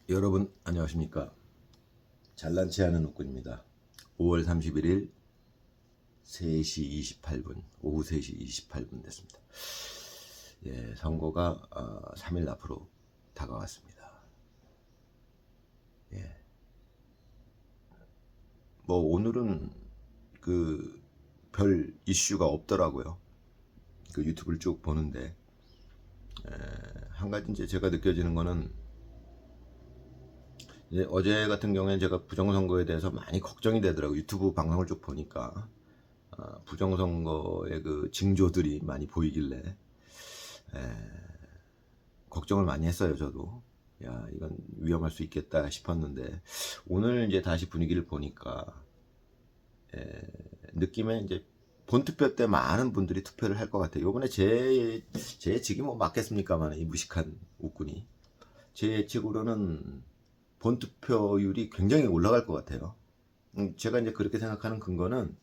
여러분 안녕하십니까. 잘난체 하는 웃군입니다. 5월 31일 3시 28분 오후 3시 28분 됐습니다. 예, 선거가 3일 앞으로 다가왔습니다. 예. 뭐 오늘은 그 별 이슈가 없더라고요. 그 유튜브를 쭉 보는데 한 가지 이제 제가 느껴지는 거는 어제 같은 경우에 제가 부정선거에 대해서 많이 걱정이 되더라고요. 유튜브 방송을 쭉 보니까 부정선거의 그 징조들이 많이 보이길래 걱정을 많이 했어요. 저도 야 이건 위험할 수 있겠다 싶었는데 오늘 이제 다시 분위기를 보니까 느낌에 이제 본투표 때 많은 분들이 투표를 할 것 같아요. 이번에 제 예측이 뭐 맞겠습니까만 이 무식한 웃군이 제 예측으로는 본투표율이 굉장히 올라갈 것 같아요. 제가 이제 그렇게 생각하는 근거는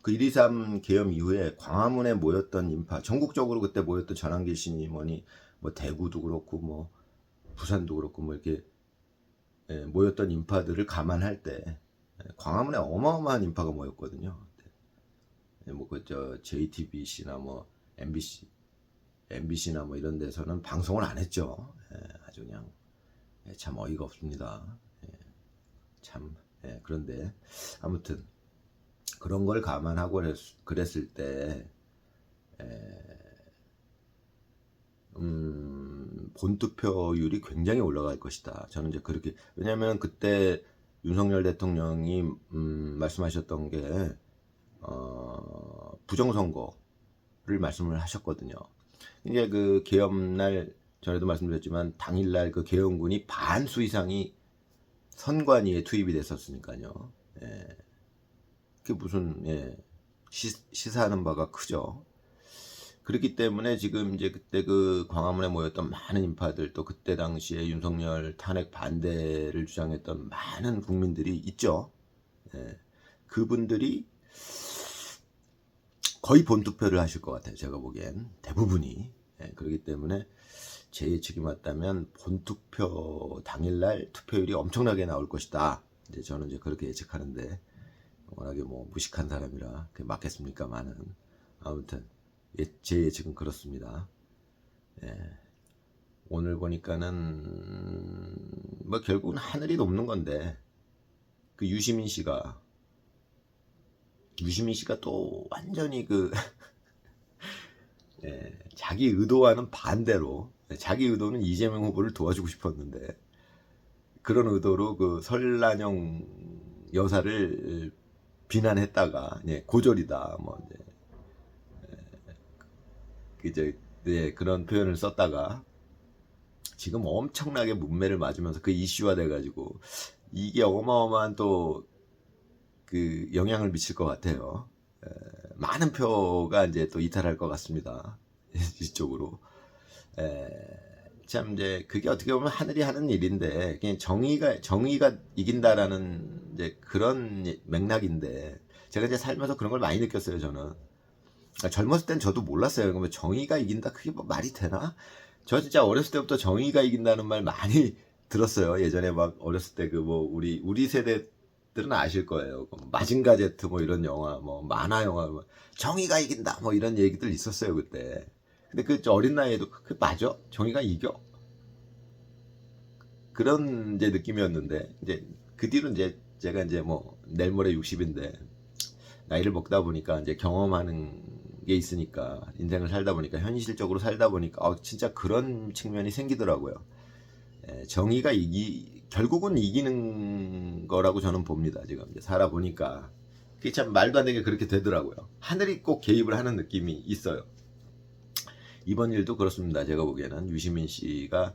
그 1.23 계엄 이후에 광화문에 모였던 인파, 전국적으로 그때 모였던 전환길 시니 뭐니 뭐 대구도 그렇고 뭐 부산도 그렇고 뭐 이렇게 모였던 인파들을 감안할 때 광화문에 어마어마한 인파가 모였거든요. 뭐 그 저 JTBC나 뭐 MBC나 뭐 이런 데서는 방송을 안 했죠. 아주 그냥 참 어이가 없습니다. 참 그런데 아무튼 그런 걸 감안하고 그랬을 때 본투표율이 굉장히 올라갈 것이다. 저는 이제 그렇게 왜냐하면 그때 윤석열 대통령이 말씀하셨던 게 부정선거를 말씀을 하셨거든요. 이제 그 계엄날 전에도 말씀드렸지만 당일날 그 계엄군이 반수 이상이 선관위에 투입이 됐었으니까요. 그게 무슨 시사하는 바가 크죠. 그렇기 때문에 지금 이제 그때 그 광화문에 모였던 많은 인파들 또 그때 당시에 윤석열 탄핵 반대를 주장했던 많은 국민들이 있죠. 그분들이 거의 본투표를 하실 것 같아요. 제가 보기엔 대부분이. 그렇기 때문에 제 예측이 맞다면 본투표 당일날 투표율이 엄청나게 나올 것이다. 이제 저는 이제 그렇게 예측하는데 워낙에 뭐 무식한 사람이라 그게 맞겠습니까만은 아무튼 제 예측은 그렇습니다. 오늘 보니까는 뭐 결국은 하늘이 높는 건데 그 유시민 씨가 또 완전히 그 자기 의도와는 반대로 자기 의도는 이재명 후보를 도와주고 싶었는데 그런 의도로 그 설란영 여사를 비난했다가 고졸이다 뭐 이제 그런 표현을 썼다가 지금 엄청나게 문매를 맞으면서 그 이슈화 돼가지고 이게 어마어마한 또 그 영향을 미칠 것 같아요. 많은 표가 이제 또 이탈할 것 같습니다. 이쪽으로. 참 이제 그게 어떻게 보면 하늘이 하는 일인데 그냥 정의가 이긴다라는 이제 그런 맥락인데 제가 이제 살면서 그런 걸 많이 느꼈어요. 저는 젊었을 땐 저도 몰랐어요. 그러면 정의가 이긴다 그게 뭐 말이 되나? 저 진짜 어렸을 때부터 정의가 이긴다는 말 많이 들었어요. 예전에 막 어렸을 때 그 뭐 우리 세대들은 아실 거예요. 마징가 제트 뭐 이런 영화 뭐 만화 영화 뭐 정의가 이긴다 뭐 이런 얘기들 있었어요 그때. 근데 그 어린 나이에도 그 맞아? 정의가 이겨? 그런 이제 느낌이었는데 이제 그 뒤로 이제 제가 이제 뭐 내일 모레 60인데 나이를 먹다 보니까 이제 경험하는 게 있으니까 인생을 살다 보니까 현실적으로 살다 보니까 진짜 그런 측면이 생기더라고요. 정의가 결국은 이기는 거라고 저는 봅니다. 지금 이제 살아보니까 그게 참 말도 안 되게 그렇게 되더라고요. 하늘이 꼭 개입을 하는 느낌이 있어요. 이번 일도 그렇습니다. 제가 보기에는 유시민 씨가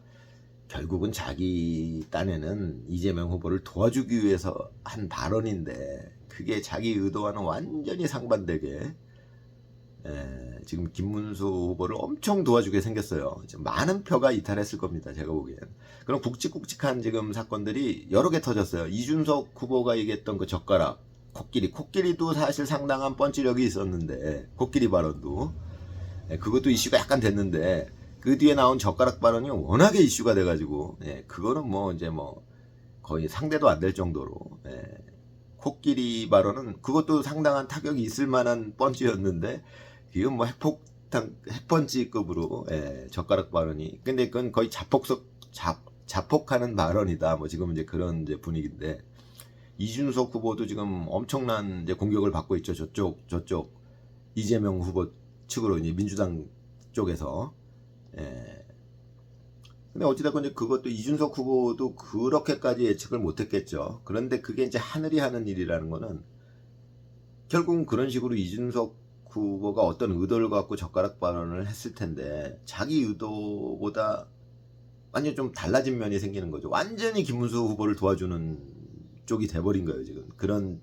결국은 자기 딴에는 이재명 후보를 도와주기 위해서 한 발언인데 그게 자기 의도와는 완전히 상반되게 지금 김문수 후보를 엄청 도와주게 생겼어요. 지금 많은 표가 이탈했을 겁니다. 제가 보기엔. 그럼 굵직굵직한 지금 사건들이 여러 개 터졌어요. 이준석 후보가 얘기했던 그 젓가락, 코끼리도 사실 상당한 펀치력이 있었는데 코끼리 발언도 그것도 이슈가 약간 됐는데 그 뒤에 나온 젓가락 발언이 워낙에 이슈가 돼가지고, 예, 그거는 뭐 이제 뭐 거의 상대도 안 될 정도로, 예, 코끼리 발언은 그것도 상당한 타격이 있을 만한 펀치였는데, 이건 뭐 핵펀치급으로, 예, 젓가락 발언이. 근데 그건 거의 자폭하는 발언이다. 뭐 지금 이제 그런 이제 분위기인데, 이준석 후보도 지금 엄청난 이제 공격을 받고 있죠. 저쪽 이재명 후보 측으로 이제 민주당 쪽에서. 예. 근데 어찌됐건 이제 그것도 이준석 후보도 그렇게까지 예측을 못했겠죠. 그런데 그게 이제 하늘이 하는 일이라는 거는 결국은 그런 식으로 이준석 후보가 어떤 의도를 갖고 젓가락 발언을 했을 텐데 자기 의도보다 완전 좀 달라진 면이 생기는 거죠. 완전히 김문수 후보를 도와주는 쪽이 돼버린 거예요. 지금 그런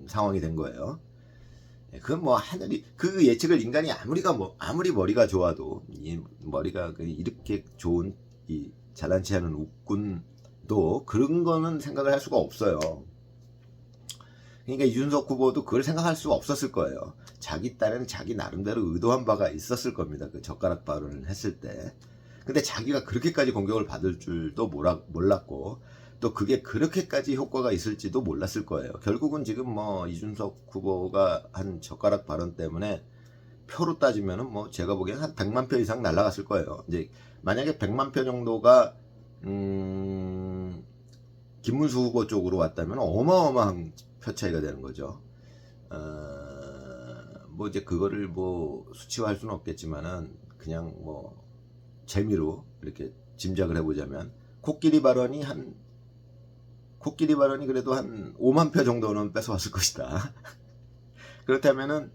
상황이 된 거예요. 그건 뭐 하늘이 그 예측을 인간이 아무리 머리가 좋아도 이 머리가 이렇게 좋은 이 잘난치 않은 웃군도 그런 거는 생각을 할 수가 없어요. 그러니까 이준석 후보도 그걸 생각할 수가 없었을 거예요. 자기 딴에는 자기 나름대로 의도한 바가 있었을 겁니다. 그 젓가락 발언을 했을 때. 근데 자기가 그렇게까지 공격을 받을 줄도 몰랐고 또 그게 그렇게까지 효과가 있을지도 몰랐을 거예요. 결국은 지금 뭐 이준석 후보가 한 젓가락 발언 때문에 표로 따지면은 뭐 제가 보기엔 한 100만 표 이상 날아갔을 거예요. 이제 만약에 100만 표 정도가 김문수 후보 쪽으로 왔다면 어마어마한 표 차이가 되는 거죠. 뭐 이제 그거를 뭐 수치화할 수는 없겠지만은 그냥 뭐 재미로 이렇게 짐작을 해보자면 코끼리 발언이 그래도 한 5만 표 정도는 뺏어왔을 것이다. 그렇다면은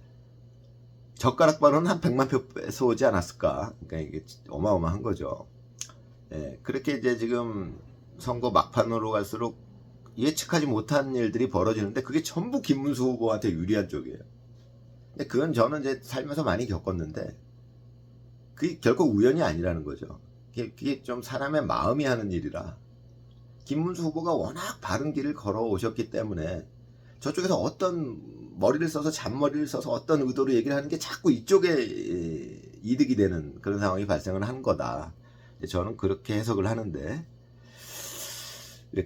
젓가락 발언은 한 100만 표 뺏어오지 않았을까. 그러니까 이게 어마어마한 거죠. 예, 그렇게 이제 지금 선거 막판으로 갈수록 예측하지 못한 일들이 벌어지는데 그게 전부 김문수 후보한테 유리한 쪽이에요. 근데 그건 저는 이제 살면서 많이 겪었는데 그게 결코 우연이 아니라는 거죠. 그게 좀 사람의 마음이 하는 일이라 김문수 후보가 워낙 바른 길을 걸어오셨기 때문에 저쪽에서 어떤 머리를 써서 잔머리를 써서 어떤 의도로 얘기를 하는 게 자꾸 이쪽에 이득이 되는 그런 상황이 발생을 한 거다. 저는 그렇게 해석을 하는데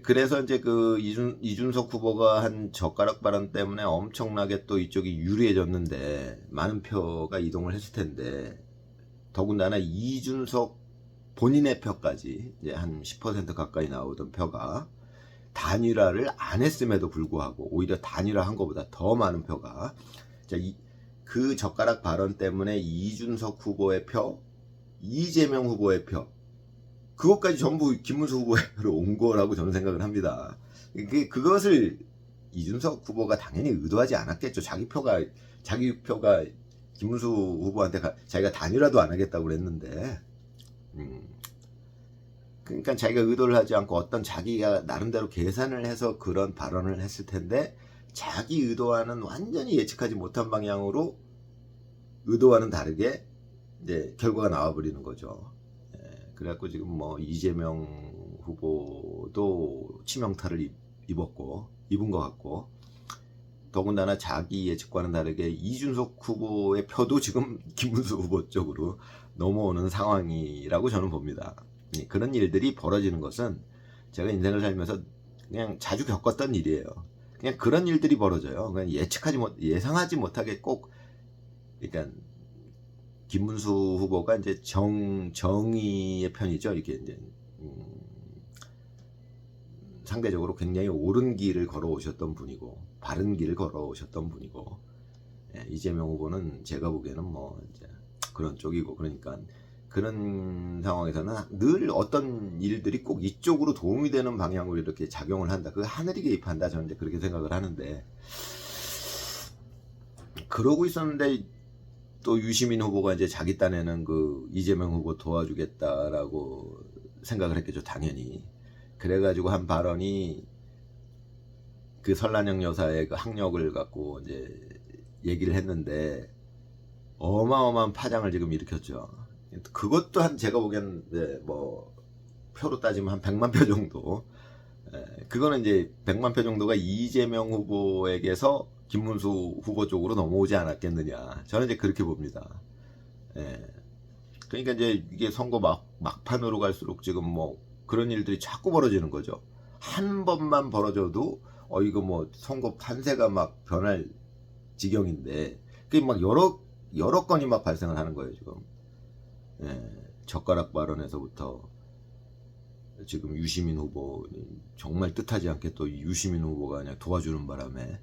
그래서 이제 그 이준석 후보가 한 젓가락 발언 때문에 엄청나게 또 이쪽이 유리해졌는데 많은 표가 이동을 했을 텐데 더군다나 이준석 본인의 표까지 이제 한 10% 가까이 나오던 표가 단일화를 안 했음에도 불구하고 오히려 단일화한 것보다 더 많은 표가 그 젓가락 발언 때문에 이준석 후보의 표, 이재명 후보의 표 그것까지 전부 김문수 후보로 온 거라고 저는 생각을 합니다. 그것을 이준석 후보가 당연히 의도하지 않았겠죠. 자기 표가 김문수 후보한테 자기가 단일화도 안 하겠다고 그랬는데 그러니까 자기가 의도를 하지 않고 어떤 자기가 나름대로 계산을 해서 그런 발언을 했을 텐데 자기 의도와는 완전히 예측하지 못한 방향으로 의도와는 다르게 이제 결과가 나와버리는 거죠. 그래갖고 지금 뭐 이재명 후보도 치명타를 입은 것 같고 더군다나 자기 예측과는 다르게 이준석 후보의 표도 지금 김문수 후보 쪽으로 넘어오는 상황이라고 저는 봅니다. 그런 일들이 벌어지는 것은 제가 인생을 살면서 그냥 자주 겪었던 일이에요. 그냥 그런 일들이 벌어져요. 그냥 예상하지 못하게 꼭 그러니까 김문수 후보가 이제 정의의 편이죠. 이게 이제 상대적으로 굉장히 옳은 길을 걸어오셨던 분이고 바른 길을 걸어오셨던 분이고 이재명 후보는 제가 보기에는 뭐 이제 그런 쪽이고 그러니까 그런 상황에서는 늘 어떤 일들이 꼭 이쪽으로 도움이 되는 방향으로 이렇게 작용을 한다. 그 하늘이 개입한다. 저는 이제 그렇게 생각을 하는데 그러고 있었는데 또 유시민 후보가 이제 자기 딴에는 그 이재명 후보 도와주겠다라고 생각을 했겠죠. 당연히. 그래가지고 한 발언이 그 설란영 여사의 그 학력을 갖고 이제 얘기를 했는데 어마어마한 파장을 지금 일으켰죠. 그것도 제가 보기엔 뭐 표로 따지면 한 100만 표 정도. 그거는 이제 100만 표 정도가 이재명 후보에게서 김문수 후보 쪽으로 넘어오지 않았겠느냐. 저는 이제 그렇게 봅니다. 그러니까 이제 이게 선거 막판으로 갈수록 지금 뭐 그런 일들이 자꾸 벌어지는 거죠. 한 번만 벌어져도 이거 뭐 선거 판세가 막 변할 지경인데 그게 막 여러 건이 막 발생을 하는 거예요 지금. 예, 젓가락 발언에서부터 지금 유시민 후보 정말 뜻하지 않게 또 유시민 후보가 그냥 도와주는 바람에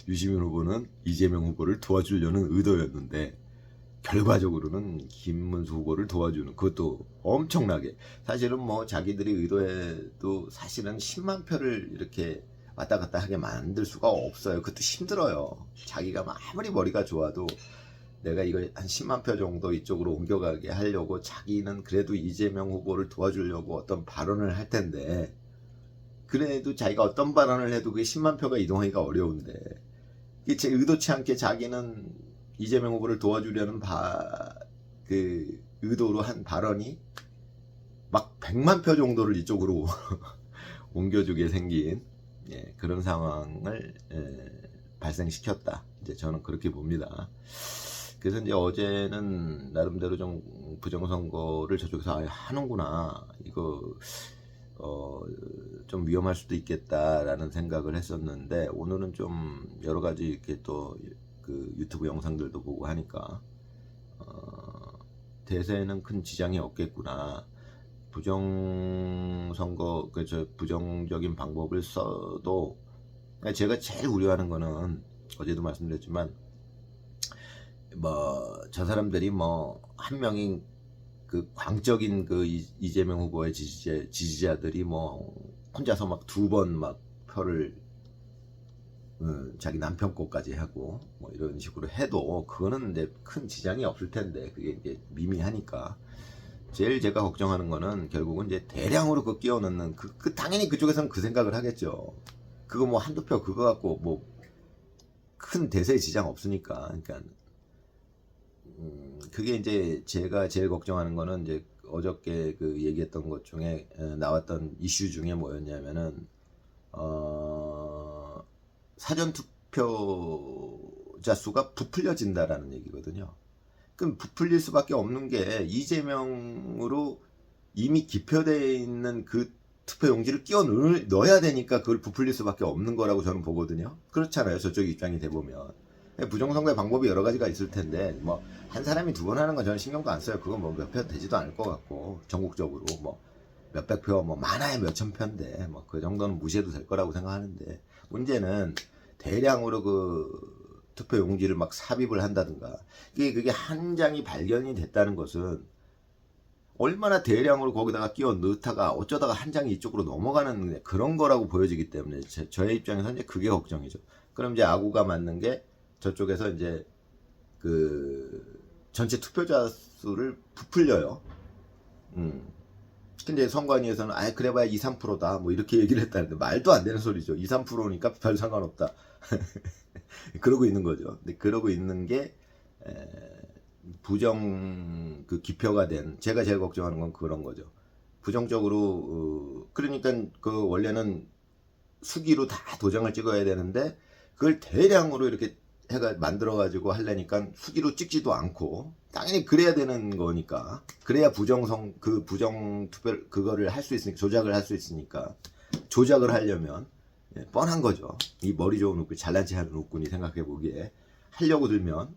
유시민 후보는 이재명 후보를 도와주려는 의도였는데 결과적으로는 김문수 후보를 도와주는 그것도 엄청나게 사실은 뭐 자기들이 의도해도 사실은 10만 표를 이렇게 왔다 갔다 하게 만들 수가 없어요. 그것도 힘들어요. 자기가 아무리 머리가 좋아도 내가 이거 한 10만 표 정도 이쪽으로 옮겨가게 하려고 자기는 그래도 이재명 후보를 도와주려고 어떤 발언을 할 텐데 그래도 자기가 어떤 발언을 해도 그게 10만 표가 이동하기가 어려운데 이게 의도치 않게 자기는 이재명 후보를 도와주려는 그 의도로 한 발언이 막 100만 표 정도를 이쪽으로 옮겨주게 생긴 그런 상황을 발생시켰다. 이제 저는 그렇게 봅니다. 그래서 이제 어제는 나름대로 좀 부정선거를 저쪽에서 하는구나 이거 좀 위험할 수도 있겠다라는 생각을 했었는데 오늘은 좀 여러 가지 이렇게 또 그 유튜브 영상들도 보고 하니까 대세에는 큰 지장이 없겠구나. 부정선거 부정적인 방법을 써도 제가 제일 우려하는 거는 어제도 말씀드렸지만 뭐 저 사람들이 뭐 한 명이 그 광적인 그 이재명 후보의 지지자들이 뭐 혼자서 막 2번 막 표를 자기 남편 거까지 하고 뭐 이런 식으로 해도 그거는 이제 큰 지장이 없을 텐데 그게 이제 미미하니까 제일 제가 걱정하는 거는 결국은 이제 대량으로 그 끼워 넣는 당연히 그쪽에서는 그 생각을 하겠죠. 그거 뭐 한두 표 그거 갖고 뭐 큰 대세에 지장 없으니까. 그러니까 그게 이제 제가 제일 걱정하는 거는 이제 어저께 그 얘기했던 것 중에 나왔던 이슈 중에 뭐였냐면은 사전투표자 수가 부풀려진다라는 얘기거든요. 그럼 부풀릴 수밖에 없는 게 이재명으로 이미 기표되어 있는 그 투표용지를 끼워 넣어야 되니까 그걸 부풀릴 수밖에 없는 거라고 저는 보거든요. 그렇잖아요. 저쪽 입장이 돼보면. 부정선거의 방법이 여러 가지가 있을 텐데 뭐 한 사람이 2번 하는 건 저는 신경도 안 써요. 그건 뭐 몇 표 되지도 않을 것 같고 전국적으로 뭐 몇백 표 뭐 많아야 몇천 표인데 뭐 그 정도는 무시해도 될 거라고 생각하는데 문제는 대량으로 그 투표 용지를 막 삽입을 한다든가 그게 한 장이 발견이 됐다는 것은 얼마나 대량으로 거기다가 끼워 넣다가 어쩌다가 한 장이 이쪽으로 넘어가는 그런 거라고 보여지기 때문에 저의 입장에서 이제 그게 걱정이죠. 그럼 이제 아구가 맞는 게 저쪽에서 이제 그 전체 투표자 수를 부풀려요. 근데 선관위에서는 그래봐야 2, 3%다 뭐 이렇게 얘기를 했다는데 말도 안 되는 소리죠. 2, 3%니까 별 상관없다. 그러고 있는 거죠. 근데 그러고 있는 게 부정 그 기표가 된 제가 제일 걱정하는 건 그런 거죠. 부정적으로 그러니까 그 원래는 수기로 다 도장을 찍어야 되는데 그걸 대량으로 이렇게 해가 만들어 가지고 하려니까 수기로 찍지도 않고 당연히 그래야 되는 거니까 그래야 부정 투표 그거를 할 수 있으니까 조작을 할 수 있으니까 조작을 하려면 뻔한 거죠. 이 머리 좋은 웃군 잘난 체 하는 웃군이 생각해 보기에 하려고 들면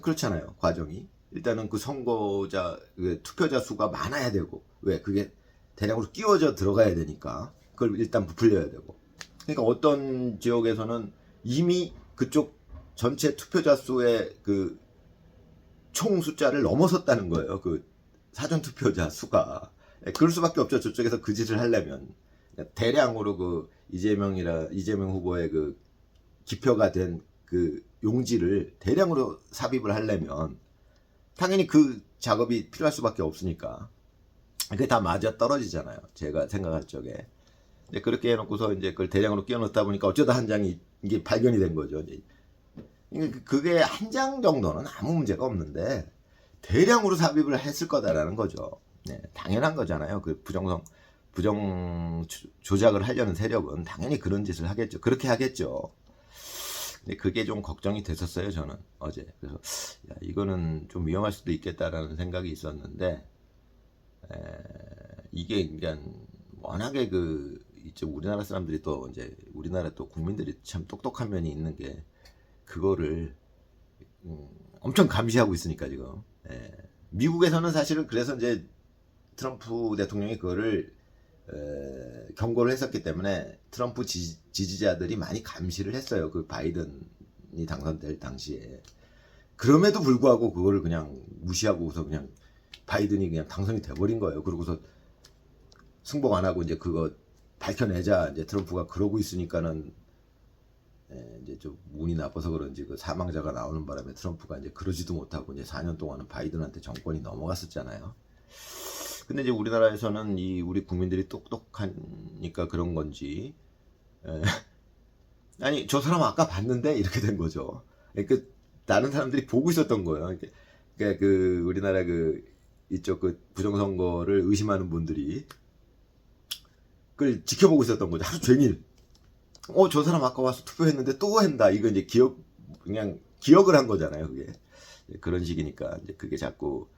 그렇잖아요. 과정이 일단은 그 선거자 그 투표자 수가 많아야 되고 왜 그게 대량으로 끼워져 들어가야 되니까 그걸 일단 부풀려야 되고 그러니까 어떤 지역에서는 이미 그쪽 전체 투표자 수의 그 총 숫자를 넘어섰다는 거예요. 그 사전 투표자 수가 그럴 수밖에 없죠. 저쪽에서 그 짓을 하려면 대량으로 그 이재명 후보의 그 기표가 된 그 용지를 대량으로 삽입을 하려면 당연히 그 작업이 필요할 수밖에 없으니까 그게 다 맞아 떨어지잖아요. 제가 생각할 적에 그렇게 해놓고서 이제 그걸 대량으로 끼워 넣다 보니까 어쩌다 한 장이 이게 발견이 된 거죠. 그게 한 장 정도는 아무 문제가 없는데 대량으로 삽입을 했을 거다라는 거죠. 당연한 거잖아요. 그 부정 조작을 하려는 세력은 당연히 그런 짓을 하겠죠. 그렇게 하겠죠. 근데 그게 좀 걱정이 됐었어요, 저는 어제. 그래서 야, 이거는 좀 위험할 수도 있겠다라는 생각이 있었는데 이게 그러니까 워낙에 그 이쪽 우리나라 사람들이 또 이제 우리나라 또 국민들이 참 똑똑한 면이 있는 게 그거를 엄청 감시하고 있으니까 지금. 미국에서는 사실은 그래서 이제 트럼프 대통령이 그거를 경고를 했었기 때문에 트럼프 지지자들이 많이 감시를 했어요. 그 바이든이 당선될 당시에. 그럼에도 불구하고 그거를 그냥 무시하고서 그냥 바이든이 그냥 당선이 돼버린 거예요. 그러고서 승복 안 하고 이제 그거 밝혀내자 이제 트럼프가 그러고 있으니까는 이제 좀 운이 나빠서 그런지 그 사망자가 나오는 바람에 트럼프가 이제 그러지도 못하고 이제 4년 동안은 바이든한테 정권이 넘어갔었잖아요. 근데 이제 우리나라에서는 이 우리 국민들이 똑똑하니까 그런 건지 아니 저 사람 아까 봤는데 이렇게 된 거죠. 그러니까 다른 사람들이 보고 있었던 거예요. 그러니까 그 우리나라 그 이쪽 그 부정선거를 의심하는 분들이 그걸 지켜보고 있었던 거죠. 하루 종일. 저 사람 아까 와서 투표했는데 또 한다. 이거 이제 그냥 기억을 한 거잖아요. 그게 그런 식이니까 이제 그게 자꾸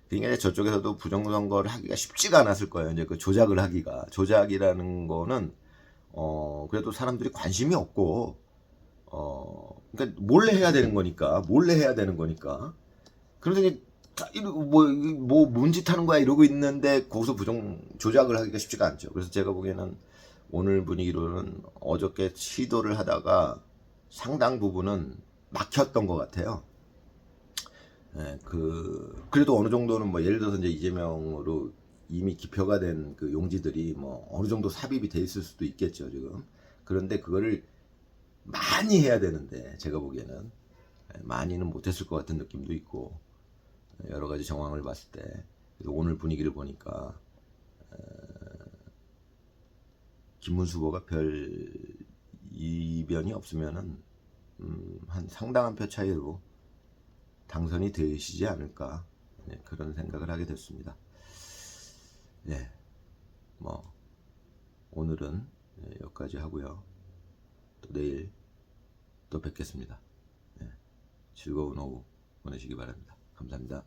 그러니까 저쪽에서도 부정선거를 하기가 쉽지가 않았을 거예요. 이제 그 조작을 하기가 조작이라는 거는 그래도 사람들이 관심이 없고 그러니까 몰래 해야 되는 거니까 그런데 뭐 뭔짓 하는 거야 이러고 있는데 거기서 조작을 하기가 쉽지가 않죠. 그래서 제가 보기에는 오늘 분위기로는 어저께 시도를 하다가 상당 부분은 막혔던 것 같아요. 그래도 어느 정도는 뭐 예를 들어서 이제 이재명으로 이미 기표가 된 그 용지들이 뭐 어느 정도 삽입이 돼 있을 수도 있겠죠, 지금. 그런데 그거를 많이 해야 되는데 제가 보기에는 많이는 못했을 것 같은 느낌도 있고 여러 가지 정황을 봤을 때 그래서 오늘 분위기를 보니까 김문수 후보가 별 이변이 없으면은 한 상당한 표 차이로 당선이 되시지 않을까 그런 생각을 하게 됐습니다. 예, 뭐 오늘은 여기까지 하고요. 또 내일 또 뵙겠습니다. 즐거운 오후 보내시기 바랍니다. 감사합니다.